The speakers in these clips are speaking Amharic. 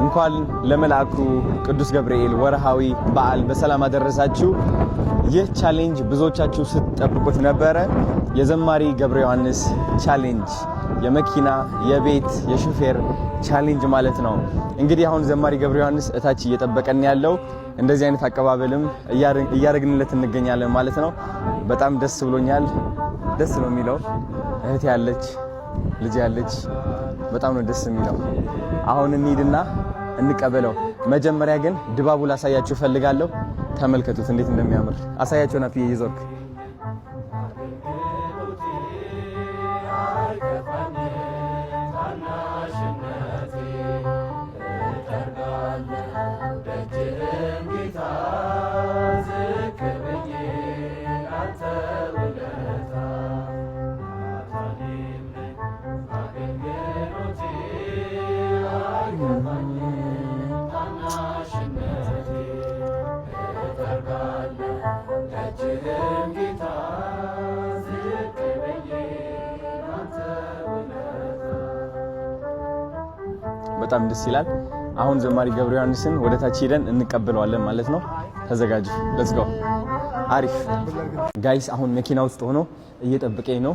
እንኳን ለመልአኩ ቅዱስ ገብርኤል ወርሃዊ በዓል በሰላም አደረሳችሁ። ይህ ቻሌንጅ ብዙዎቻችሁ ስትጠብቁት ነበረ። የዘማሪ ገብረ ዮሐንስ ቻሌንጅ የመኪና የቤት የሹፌር ቻሌንጅ ማለት ነው። እንግዲህ አሁን ዘማሪ ገብረ ዮሐንስ እታች እየጠበቀን ያለው እንደዚህ አይነት አቀባበልም እያደረግንለት እንገኛለን ማለት ነው። በጣም ደስ ብሎኛል። ደስ ነው የሚለው። እህት ያለች ልጅ ያለች በጣም ነው ደስ የሚለው። አሁን እንሂድና እንቀበለው። መጀመሪያ ግን ድባቡ ላሳያችሁ ፈልጋለሁ። ተመልከቱት እንዴት እንደሚያምር አሳያችሁ። ናፍዬ ይዞርክ በጣም ደስ ይላል። አሁን ዘማሪ ገብረ ዮሐንስን ወደ ታች ሄደን እንቀበለዋለን ማለት ነው። ተዘጋጁ። ሌትስ ጎ። አሪፍ ጋይስ፣ አሁን መኪና ውስጥ ሆኖ እየጠበቀኝ ነው።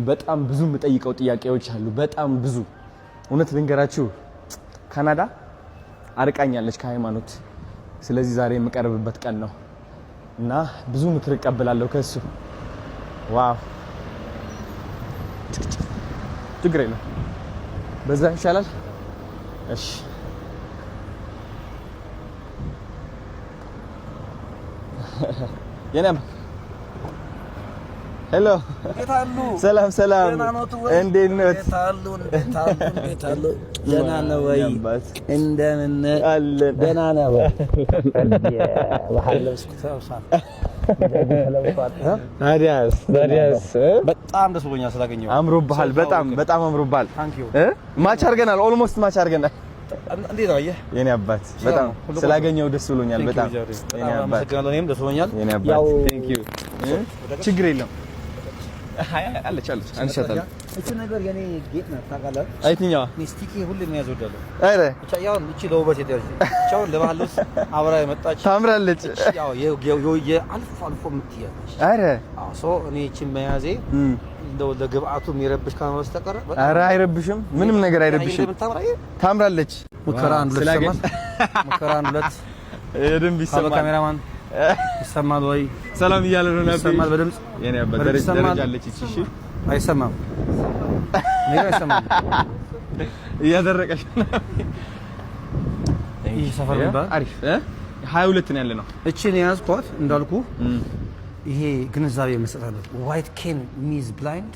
በጣም ብዙ የምጠይቀው ጥያቄዎች አሉ። በጣም ብዙ እውነት ልንገራችሁ፣ ካናዳ አርቃኛለች ከሃይማኖት። ስለዚህ ዛሬ የምቀርብበት ቀን ነው እና ብዙ ምክር እቀበላለሁ ከሱ። ዋው ችግር የለም፣ በዛ ይሻላል። እሺ የነም ሄሎ፣ ሰላም ሰላም፣ እንዴት ነው? ደህና ነው ወይ? እንደምን አለን? ደህና ነው ወይ? ታዲያስ በጣም ደስ ብሎኛል ስላገኘሁ። አምሮብሃል፣ በጣም አምሮብሃል። ማች አድርገናል፣ ኦልሞስት ማች አድርገናል። እንዴት ነው የኔ አባት? በጣም ስላገኘው ደስ ብሎኛል። በጣም የኔ አባት፣ እኔም ደስ ብሎኛል። የኔ አባት ቴንክ ዩ። ችግር የለም አለች አንሻታለሁ። እቺ ነገር የኔ ጌጥ ነው ታውቃለህ? አይትኛዋ ሚስቲኪ ሁሉ የሚያዝወዳለሁ። አረ ብቻ ያው እቺ ለውበት የተያዘ ብቻው ለባህልስ አብራ የመጣች ታምራለች። ያው የአልፎ አልፎ የምትያለች። አረ ሶ እኔ እቺን መያዜ እንደው ለግብአቱ የሚረብሽ ካለ በስተቀር አረ አይረብሽም፣ ምንም ነገር አይረብሽም። ታምራለች። ሙከራ አንድ ሁለት ይሰማል። ሙከራ አንድ ሁለት የደንብ ይሰማል። ካሜራማን ይሰማል ወይ? ሰላም እያለ ነው ነበር። ይሰማል በድምጽ የኔ አባት ደረጃ አለች። እሺ አይሰማም፣ ኔጋ አይሰማም። እያደረቀሽ ነው። ይሄ ሰፈር ነበር አሪፍ 22 ነው ያለ ነው። እቺን ያዝኳት እንዳልኩ ይሄ ግንዛቤ መስጠት አለ። ዋይት ኬን ሚዝ ብላይንድ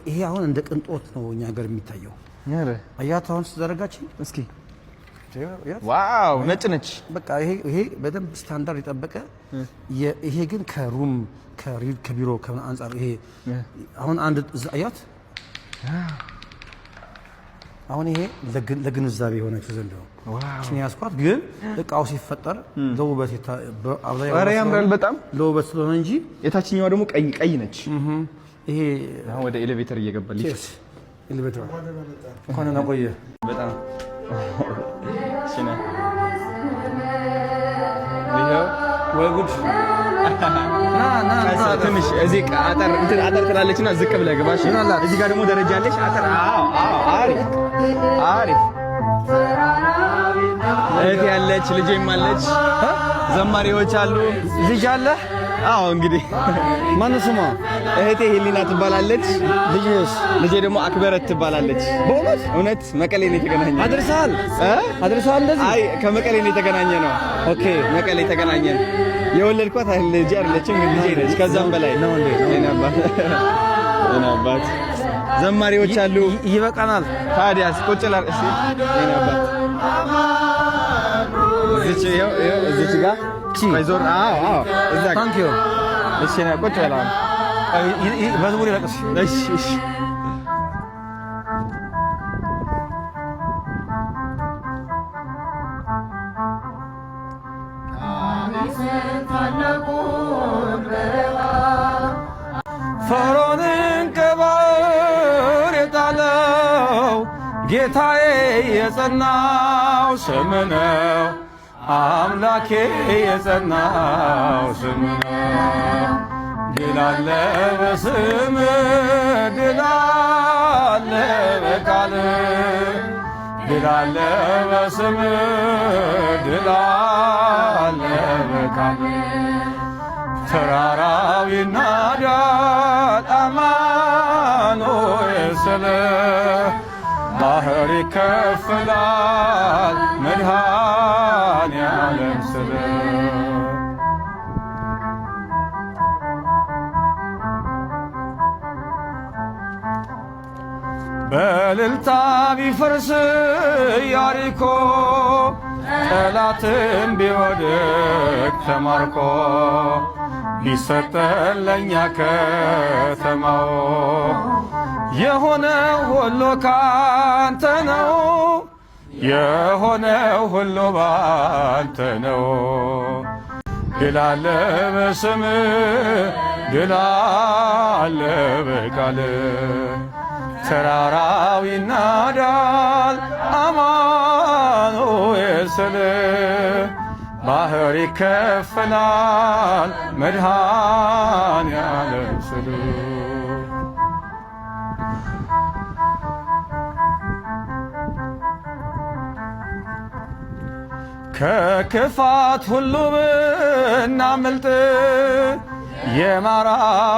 ይሄ አሁን እንደ ቅንጦት ነው እኛ ሀገር የሚታየው። አረ አያት አሁን ተዘረጋች። እስኪ ዋው ነጭ ነች። በቃ ይሄ በደንብ ስታንዳርድ የጠበቀ ይሄ ግን ከሩም ከቢሮ ከአንጻር ይሄ አሁን አንድ አያት አሁን ይሄ ለግንዛቤ የሆነችው ዘንድ ነው። እቺን ያስኳት ግን እቃው ሲፈጠር ለውበት አብዛኛው ያምራል በጣም ለውበት ስለሆነ እንጂ የታችኛዋ ደግሞ ቀይ ነች። ይሄ አሁን ወደ ኤሌቬተር እየገባልሽ ኤሌቬተር እንኳን ነው ቆየ በጣም ሽና ወይ ጉድ ና ትንሽ እዚህ አጠር ትላለችና ዝቅ ብለህ ግባሽ። እዚህ ጋር ደግሞ ደረጃ አለሽ። አጠር አሪፍ እህት ያለች ልጄም አለች። ዘማሪዎች አሉ። ልጅ አለ? አዎ እንግዲህ ማን ስሟ? እህቴ ሄሊና ትባላለች። ልጄ ደግሞ አክበረት ትባላለች። በእውነት እውነት መቀሌ ነው የተገናኘ። አድርሰሃል እንደዚህ? አይ ከመቀሌ ነው የተገናኘ ነው። ኦኬ መቀሌ ተገናኘን። የወለድኳት ልጅ አይደለችም ግን ልጄ ነች። ከዛም በላይ ነው እንዴ የኔ አባት ዘማሪዎች አሉ። ይበቃናል። ታዲያስ ቁጭ ላር እሺ የኔ አባት እዚች ጋር አይዞር እዛ ታንክ ዩ እሺ ነው ቁጭ በላው። መዝሙር ይለቅስ። እሺ ፈርዖንን ከባሕር የጣለው ጌታዬ የጸናው ስም ነው አምላኬ የጸናው ስም ነው ድል አለ በስም ድል አለ በቃል ድል አለ በስም ድል አለ በቃል ተራራው ይናዳል አማኑኤል ስለ ባህር ይከፈላል መድኃኔዓለም ስለ በእልልታ ቢፈርስ ኢያሪኮ ጠላትም ቢወድቅ ተማርኮ ቢሰጠን ለእኛ ከተማው የሆነው ሁሉ ካንተ ነው የሆነው ሁሉ ባንተ ነው ድል አለ በስምህ ድል አለ በቃልህ ተራራው ይናዳል አማኑኤል ስለ ባህር ይከፈላል መድኃኔዓለም ስለ ከክፋት ሁሉ ብናመልጥ የማራ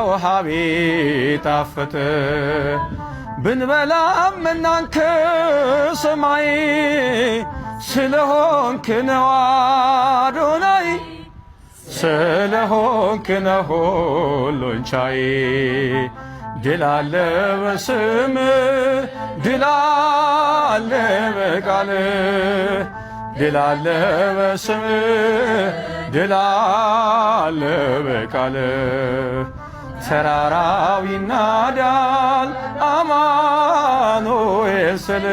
ውሃ ቢጣፍጥ ብንበላም እናንተ ሰማይ ስለሆንክ ነው አዶናይ ስለሆንክ ነው ሁሉን ቻይ ድል አለ በስምህ ድል አለ በቃልህ ድል አለ በስምህ ድል አለ በቃልህ ተራራው ይናዳል አማኑኤል ስለ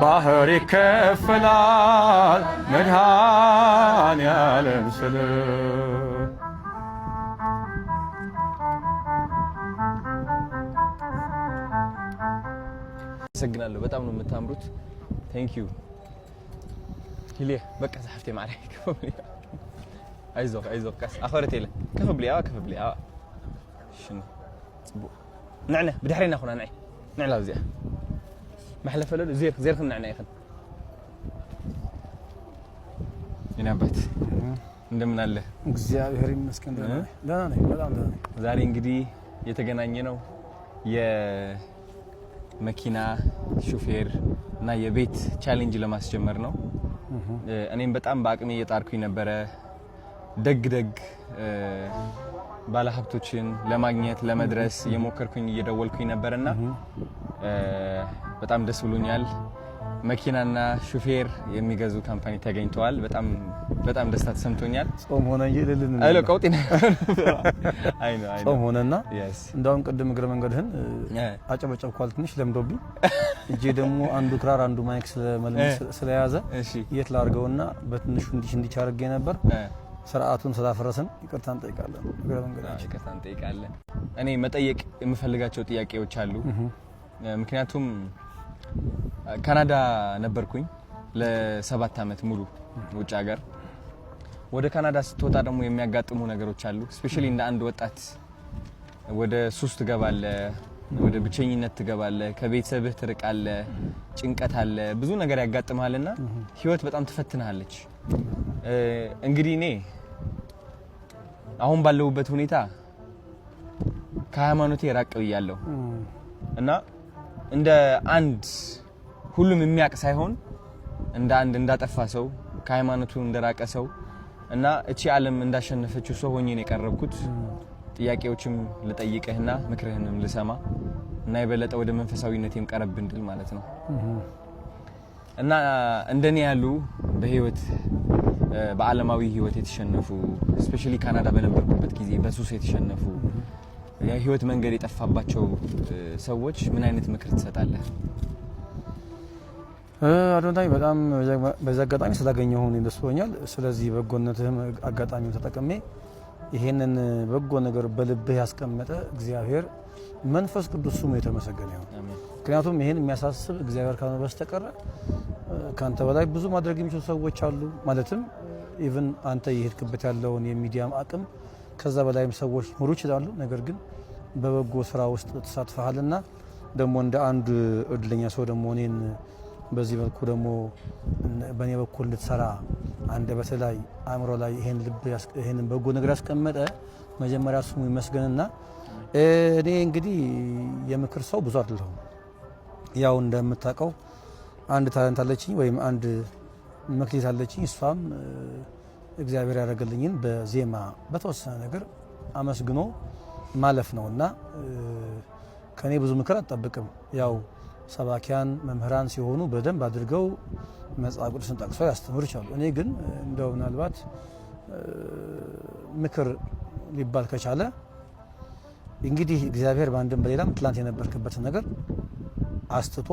ባህር ይከፈላል መድኃኔዓለም ስለ አመሰግናለሁ። በጣም ነው የምታምሩት። ቴንክ ዩ ሂሊያ በቃ ዛፍቴ ማለይ አይዞህ አይዞህ ቀስ አኸረቴ ለ ከፍ ብሊያ شنو صبو نعنا بدحرينا خونا نعي نعلا وزيا محلفه له زير خنا نعنا يخن ينابت እንደምን አለ እግዚአብሔር ይመስገን ደህና ነኝ በጣም ደህና ነኝ ዛሬ እንግዲህ የተገናኘ ነው የመኪና ሹፌር እና የቤት ቻሌንጅ ለማስጀመር ነው እኔም በጣም በአቅሜ እየጣርኩኝ ነበረ ደግ ባለሀብቶችን ለማግኘት ለመድረስ የሞከርኩኝ እየደወልኩኝ ነበርና በጣም ደስ ብሎኛል መኪናና ሹፌር የሚገዙ ካምፓኒ ተገኝተዋል በጣም ደስታ ተሰምቶኛል ጾም ሆነ ይልልን አይሎ ቀውጢና አይኖ ጾም ሆነና እንዳውም ቅድም እግረ መንገድህን አጨበጨብኳል ትንሽ ለምዶብኝ እጄ ደግሞ አንዱ ክራር አንዱ ማይክ ስለያዘ የት ላርገውና በትንሹ እንዲህ አድርጌ ነበር ስርዓቱን ስላፈረሰን ይቅርታ እንጠይቃለን እግረ መንገዳችን ይቅርታ እንጠይቃለን እኔ መጠየቅ የምፈልጋቸው ጥያቄዎች አሉ ምክንያቱም ካናዳ ነበርኩኝ ለ7 አመት ሙሉ ውጭ ሀገር ወደ ካናዳ ስትወጣ ደግሞ የሚያጋጥሙ ነገሮች አሉ ስፔሻሊ እንደ አንድ ወጣት ወደ ሱስ ትገባለህ ወደ ብቸኝነት ትገባለህ ከቤተሰብህ ትርቃለህ ጭንቀት አለ ብዙ ነገር ያጋጥማልና ህይወት በጣም ትፈትናለች እንግዲህ እኔ አሁን ባለውበት ሁኔታ ከሃይማኖቴ ራቅ ብያለሁ እና እንደ አንድ ሁሉም የሚያቅ ሳይሆን እንደ አንድ እንዳጠፋ ሰው ከሃይማኖቱ እንደራቀ ሰው እና እቺ ዓለም እንዳሸነፈችው ሰው ሆኜ ነው የቀረብኩት ጥያቄዎችም ልጠይቅህና ምክርህንም ልሰማ እና የበለጠ ወደ መንፈሳዊነቴም ቀረብ እንድል ማለት ነው እና እንደኔ ያሉ በህይወት በዓለማዊ ህይወት የተሸነፉ ስፔሻሊ ካናዳ በነበርኩበት ጊዜ በሱስ የተሸነፉ የህይወት መንገድ የጠፋባቸው ሰዎች ምን አይነት ምክር ትሰጣለህ አዶንታይ በጣም በዛ አጋጣሚ ስላገኘሁ ነው ደስ ብሎኛል ስለዚህ በጎነትህም አጋጣሚውን ተጠቅሜ ይሄንን በጎ ነገር በልብህ ያስቀመጠ እግዚአብሔር መንፈስ ቅዱስ ስሙ የተመሰገነ ይሁን ምክንያቱም ይሄን የሚያሳስብ እግዚአብሔር ካልሆነ በስተቀር ካንተ በላይ ብዙ ማድረግ የሚችሉ ሰዎች አሉ። ማለትም ኢቭን አንተ የሄድክበት ያለውን የሚዲያም አቅም ከዛ በላይም ሰዎች ሊኖሩ ይችላሉ። ነገር ግን በበጎ ስራ ውስጥ ተሳትፈሃልና ደግሞ እንደ አንድ እድለኛ ሰው ደግሞ እኔን በዚህ መልኩ ደግሞ በእኔ በኩል እንድትሰራ አንደበት ላይ አእምሮ ላይ ይሄን በጎ ነገር ያስቀመጠ መጀመሪያ ስሙ ይመስገንና እኔ እንግዲህ የምክር ሰው ብዙ አይደለሁም። ያው እንደምታውቀው አንድ ታለንት አለችኝ ወይም አንድ መክሊት አለችኝ። እሷም እግዚአብሔር ያደረገልኝን በዜማ በተወሰነ ነገር አመስግኖ ማለፍ ነውና ከኔ ብዙ ምክር አትጠብቅም። ያው ሰባኪያን መምህራን ሲሆኑ በደንብ አድርገው መጽሐፍ ቅዱስን ጠቅሰው ያስተምሩ ይችላሉ። እኔ ግን እንደው ምናልባት ምክር ሊባል ከቻለ እንግዲህ እግዚአብሔር በአንድም በሌላም ትላንት የነበርክበትን ነገር አስትቶ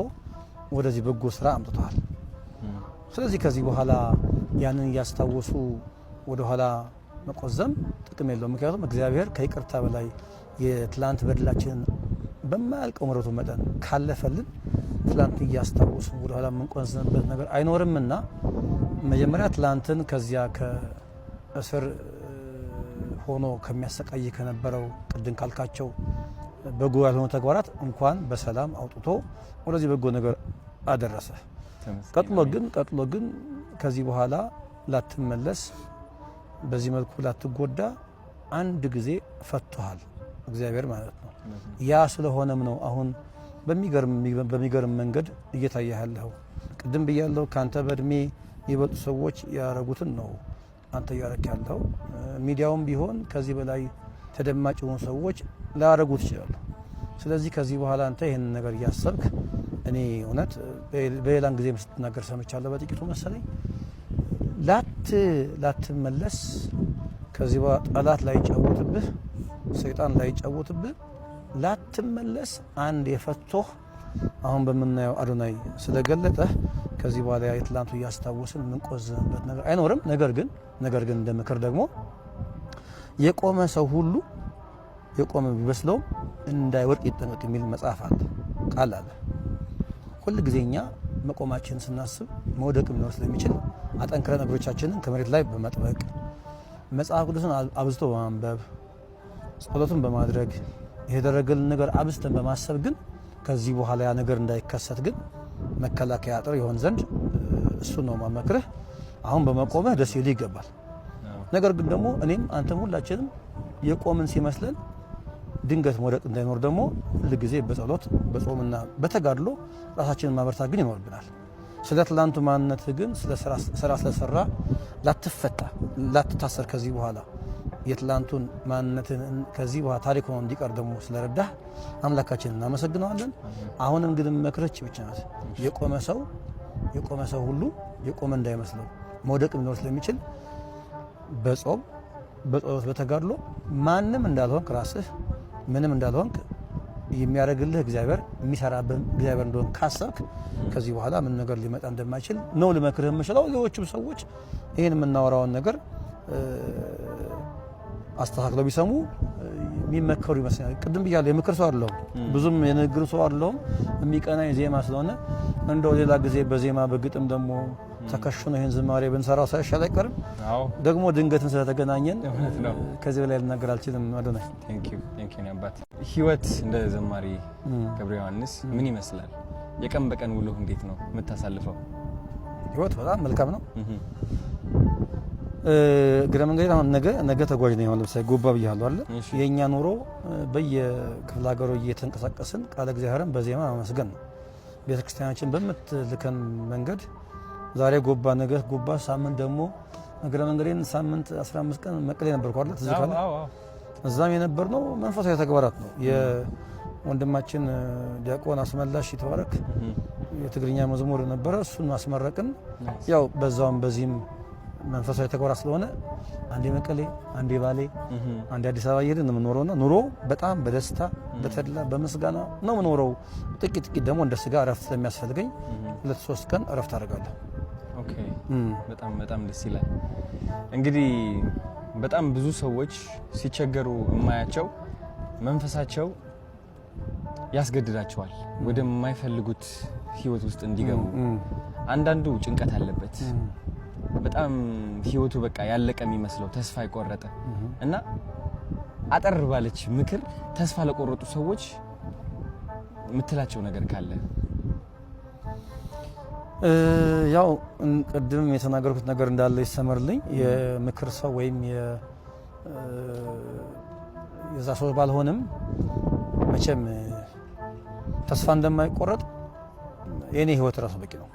ወደዚህ በጎ ስራ አምጥቷል። ስለዚህ ከዚህ በኋላ ያንን እያስታወሱ ወደ ኋላ መቆዘም ጥቅም የለውም። ምክንያቱም እግዚአብሔር ከይቅርታ በላይ የትላንት በደላችንን በማያልቀው ምሕረቱ መጠን ካለፈልን ትላንት እያስታወሱ ወደ ኋላ የምንቆዝምበት ነገር አይኖርምና መጀመሪያ ትላንትን ከዚያ ከእስር ሆኖ ከሚያሰቃይ ከነበረው ቅድም ካልካቸው በጎ ያልሆኑ ተግባራት እንኳን በሰላም አውጥቶ ወደዚህ በጎ ነገር አደረሰ። ቀጥሎ ግን ከዚህ በኋላ ላትመለስ በዚህ መልኩ ላትጎዳ አንድ ጊዜ ፈቷል እግዚአብሔር ማለት ነው። ያ ስለሆነም ነው አሁን በሚገርም መንገድ እየታየ ያለው። ቅድም ብያለሁ ካንተ በእድሜ የበጡ ሰዎች ያረጉትን ነው አንተ እያረክ ያለው። ሚዲያውም ቢሆን ከዚህ በላይ ተደማጭ የሆኑ ሰዎች ላያረጉት ይችላሉ። ስለዚህ ከዚህ በኋላ አንተ ይህንን ነገር እያሰብክ እኔ እውነት በሌላን ጊዜ ስትናገር ሰምቻለሁ በጥቂቱ መሰለኝ ላትመለስ ከዚህ በኋላ ጠላት ላይ ጫወትብህ ሰይጣን ላይ ጫወትብህ ላትመለስ አንድ የፈቶህ አሁን በምናየው አዶናይ ስለገለጠ ከዚህ በኋላ የትላንቱ እያስታወስን የምንቆዝምበት ነገር አይኖርም። ነገር ግን እንደ ምክር ደግሞ የቆመ ሰው ሁሉ የቆመ ቢመስለው እንዳይወድቅ ይጠንቀቅ የሚል መጽሐፍ አለ፣ ቃል አለ። ሁል ጊዜኛ መቆማችን ስናስብ መውደቅ ሊኖር ስለሚችል አጠንክረን እግሮቻችንን ከመሬት ላይ በመጥበቅ መጽሐፍ ቅዱስን አብዝቶ በማንበብ ጸሎትን በማድረግ የተደረገልን ነገር አብዝተን በማሰብ ግን ከዚህ በኋላ ያ ነገር እንዳይከሰት ግን መከላከያ አጥር ይሆን ዘንድ እሱ ነው ማመክርህ። አሁን በመቆምህ ደስ ይልህ ይገባል። ነገር ግን ደግሞ እኔም አንተም ሁላችንም የቆምን ሲመስለን ድንገት መውደቅ እንዳይኖር ደግሞ ሁል ጊዜ በጸሎት በጾምና በተጋድሎ ራሳችንን ማበርታት ግን ይኖርብናል። ስለ ትላንቱ ማንነት ግን ስራ ስለሰራ ላትፈታ ላትታሰር ከዚህ በኋላ የትላንቱን ማንነትን ከዚህ በኋላ ታሪክ ሆኖ እንዲቀር ደግሞ ስለረዳህ አምላካችንን እናመሰግነዋለን። አሁንም ግን መክረች ብቻ ናት። የቆመ ሰው ሁሉ የቆመ እንዳይመስለው መውደቅ ሊኖር ስለሚችል በጾም በጸሎት በተጋድሎ ማንም እንዳልሆንክ ራስህ ምንም እንዳልሆንክ የሚያደርግልህ እግዚአብሔር የሚሰራብህ እግዚአብሔር እንደሆነ ካሰብክ ከዚህ በኋላ ምን ነገር ሊመጣ እንደማይችል ነው ልመክርህ የምችለው። ሌሎችም ሰዎች ይህን የምናወራውን ነገር አስተካክለው ቢሰሙ የሚመከሩ ይመስላል። ቅድም ብያለሁ የምክር ሰው አይደለሁም፣ ብዙም የንግግር ሰው አይደለሁም። የሚቀናኝ ዜማ ስለሆነ እንደው ሌላ ጊዜ በዜማ በግጥም ደግሞ ተከሽኖ ይህን ዝማሬ ብንሰራው ሳይሻል አይቀርም። ደግሞ ድንገትን ስለተገናኘን ከዚህ በላይ ልናገር አልችልም። አዶናይ ህይወት እንደ ዘማሪ ገብረ ዮሐንስ ምን ይመስላል? የቀን በቀን ውሎ እንዴት ነው የምታሳልፈው? ህይወት በጣም መልካም ነው። እግረ መንገድ አሁን ነገ ተጓዥ ነው ማለት ለምሳሌ ጎባ ብያለሁ አይደል? የኛ ኑሮ በየክፍለ ሀገሩ እየተንቀሳቀስን ቃለ እግዚአብሔርን በዜማ ማመስገን ነው። ቤተክርስቲያናችን በምትልከን መንገድ ዛሬ ጎባ ነገ ጎባ ሳምንት ደግሞ እግረ መንገዴን ሳምንት 15 ቀን መቀሌ ነበርኩ አይደል? ትዝ ካለ እዛም የነበርነው መንፈሳዊ ተግባራት ነው። የወንድማችን ዲያቆን አስመላሽ ይተባረክ የትግርኛ መዝሙር ነበረ፣ እሱን ማስመረቅን ያው በዛውም በዚህም መንፈሳዊ ተግባራት ስለሆነ አንዴ መቀሌ አንዴ ባሌ አንዴ አዲስ አበባ እየሄድን የምንኖረውና ኑሮ በጣም በደስታ በተድላ በምስጋና ነው የምኖረው። ጥቂት ደግሞ እንደ ስጋ እረፍት ስለሚያስፈልገኝ 2-3 ቀን እረፍት አደርጋለሁ። ኦኬ በጣም ደስ ይላል። እንግዲህ በጣም ብዙ ሰዎች ሲቸገሩ የማያቸው መንፈሳቸው ያስገድዳቸዋል ወደማይፈልጉት ህይወት ውስጥ እንዲገቡ። አንዳንዱ ጭንቀት አለበት በጣም ህይወቱ በቃ ያለቀ የሚመስለው ተስፋ የቆረጠ እና አጠር ባለች ምክር ተስፋ ለቆረጡ ሰዎች ምትላቸው ነገር ካለ? ያው ቅድም የተናገርኩት ነገር እንዳለ ይሰመርልኝ። የምክር ሰው ወይም የዛ ሰው ባልሆንም መቼም ተስፋ እንደማይቆረጥ የኔ ህይወት ራሱ በቂ ነው።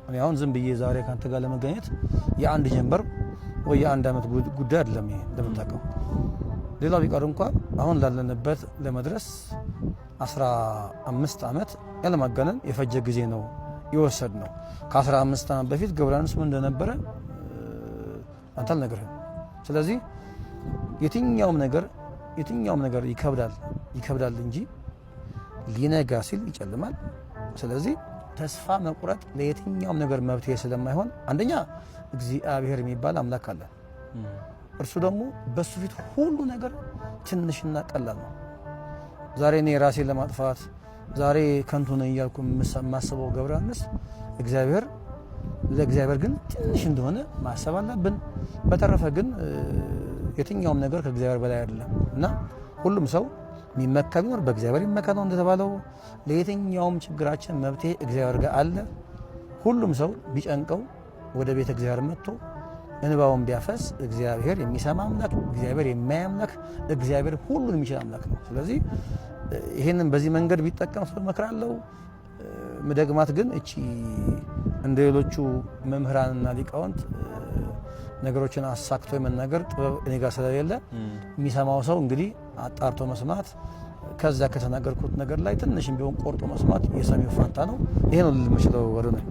እኔ አሁን ዝም ብዬ ዛሬ ካንተ ጋር ለመገኘት የአንድ ጀንበር ወይ የአንድ አመት ጉዳይ አይደለም። ይሄ እንደምታውቀው ሌላው ቢቀር እንኳን አሁን ላለንበት ለመድረስ 15 አመት ያለማጋነን የፈጀ ጊዜ ነው ይወሰድ ነው። ከ15 አመት በፊት ገብረሃንስ ምን እንደነበረ አንተ አልነገርህም። ስለዚህ የትኛውም ነገር ይከብዳል እንጂ ሊነጋ ሲል ይጨልማል። ስለዚህ ተስፋ መቁረጥ ለየትኛውም ነገር መብትሄ ስለማይሆን አንደኛ እግዚአብሔር የሚባል አምላክ አለ። እርሱ ደግሞ በሱ ፊት ሁሉ ነገር ትንሽና ቀላል ነው። ዛሬ እኔ ራሴን ለማጥፋት ዛሬ ከንቱ ነኝ እያልኩ የማስበው ገብረሃንስ ለእግዚአብሔር ግን ትንሽ እንደሆነ ማሰብ አለብን። በተረፈ ግን የትኛውም ነገር ከእግዚአብሔር በላይ አይደለም እና ሁሉም ሰው የሚመካ ቢኖር በእግዚአብሔር ይመካ ነው እንደተባለው። ለየትኛውም ችግራችን መብትሄ እግዚአብሔር ጋር አለ። ሁሉም ሰው ቢጨንቀው ወደ ቤተ እግዚአብሔር መጥቶ እንባውን ቢያፈስ እግዚአብሔር የሚሰማ አምላክ፣ እግዚአብሔር የማያይ አምላክ፣ እግዚአብሔር ሁሉን የሚችል አምላክ ነው። ስለዚህ ይሄንን በዚህ መንገድ ቢጠቀም ሰው እመክራለሁ። ምደግማት ግን እቺ እንደ ሌሎቹ መምህራንና ሊቃውንት ነገሮችን አሳክቶ የመናገር ጥበብ እኔ ጋር ስለሌለ የሚሰማው ሰው እንግዲህ አጣርቶ መስማት፣ ከዛ ከተናገርኩት ነገር ላይ ትንሽም ቢሆን ቆርጦ መስማት የሰሚው ፋንታ ነው። ይሄ ነው ልል የምችለው ወደ ነው።